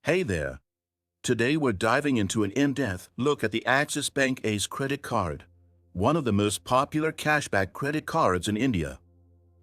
Hey there. Today we're diving into an in-depth look at the Axis Bank Ace credit card, one of the most popular cashback credit cards in India.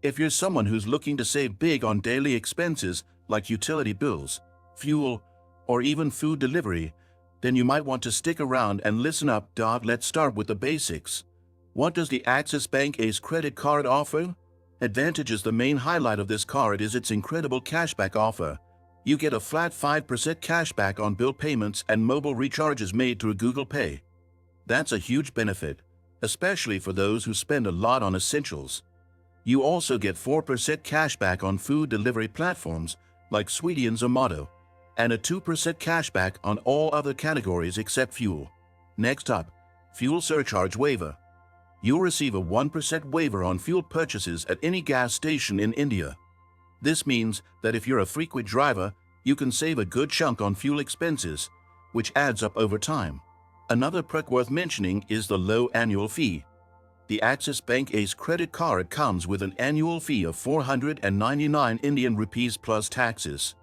If you're someone who's looking to save big on daily expenses like utility bills, fuel, or even food delivery, then you might want to stick around and listen up. Let's start with the basics. What does the Axis Bank Ace credit card offer? Advantages. The main highlight of this card is its incredible cashback offer. You get a flat 5% cashback on bill payments and mobile recharges made through Google Pay. That's a huge benefit, especially for those who spend a lot on essentials. You also get 4% cashback on food delivery platforms like Swiggy and Zomato, and a 2% cashback on all other categories except fuel. Next up, fuel surcharge waiver. You'll receive a 1% waiver on fuel purchases at any gas station in India. This means that if you're a frequent driver, you can save a good chunk on fuel expenses, which adds up over time. Another perk worth mentioning is the low annual fee. The Axis Bank Ace credit card comes with an annual fee of 499 Indian rupees plus taxes.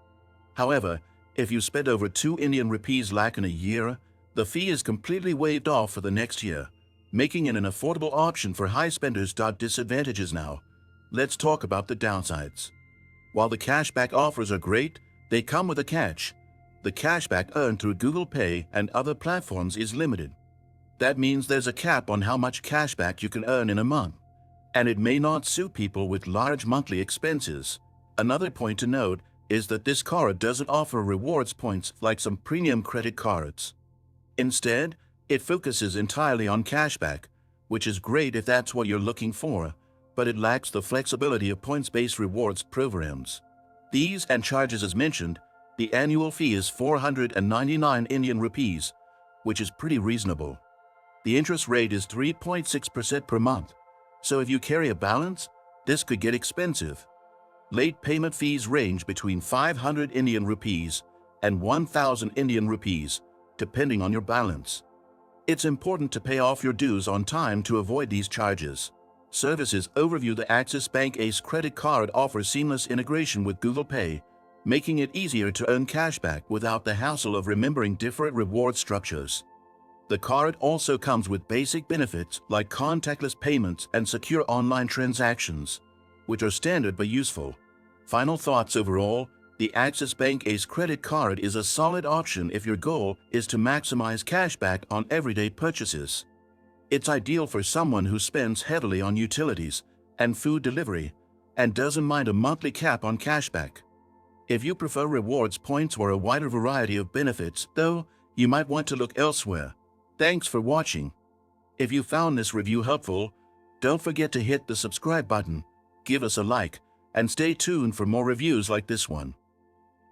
However, if you spend over 2 Indian rupees lakh in a year, the fee is completely waived off for the next year, making it an affordable option for high spenders. Disadvantages now. Let's talk about the downsides. While the cashback offers are great, they come with a catch. The cashback earned through Google Pay and other platforms is limited. That means there's a cap on how much cashback you can earn in a month, and it may not suit people with large monthly expenses. Another point to note is that this card doesn't offer rewards points like some premium credit cards. Instead, it focuses entirely on cashback, which is great if that's what you're looking for, but it lacks the flexibility of points-based rewards programs. These and charges as mentioned, the annual fee is 499 Indian rupees, which is pretty reasonable. The interest rate is 3.6% per month, so if you carry a balance, this could get expensive. Late payment fees range between 500 Indian rupees and 1,000 Indian rupees, depending on your balance. It's important to pay off your dues on time to avoid these charges. Services overview. The Axis Bank Ace credit card offers seamless integration with Google Pay, making it easier to earn cashback without the hassle of remembering different reward structures. The card also comes with basic benefits like contactless payments and secure online transactions, which are standard but useful. Final thoughts. Overall, the Axis Bank Ace credit card is a solid option if your goal is to maximize cashback on everyday purchases. It's ideal for someone who spends heavily on utilities and food delivery and doesn't mind a monthly cap on cashback. If you prefer rewards points or a wider variety of benefits, though, you might want to look elsewhere. Thanks for watching. If you found this review helpful, don't forget to hit the subscribe button, give us a like, and stay tuned for more reviews like this one.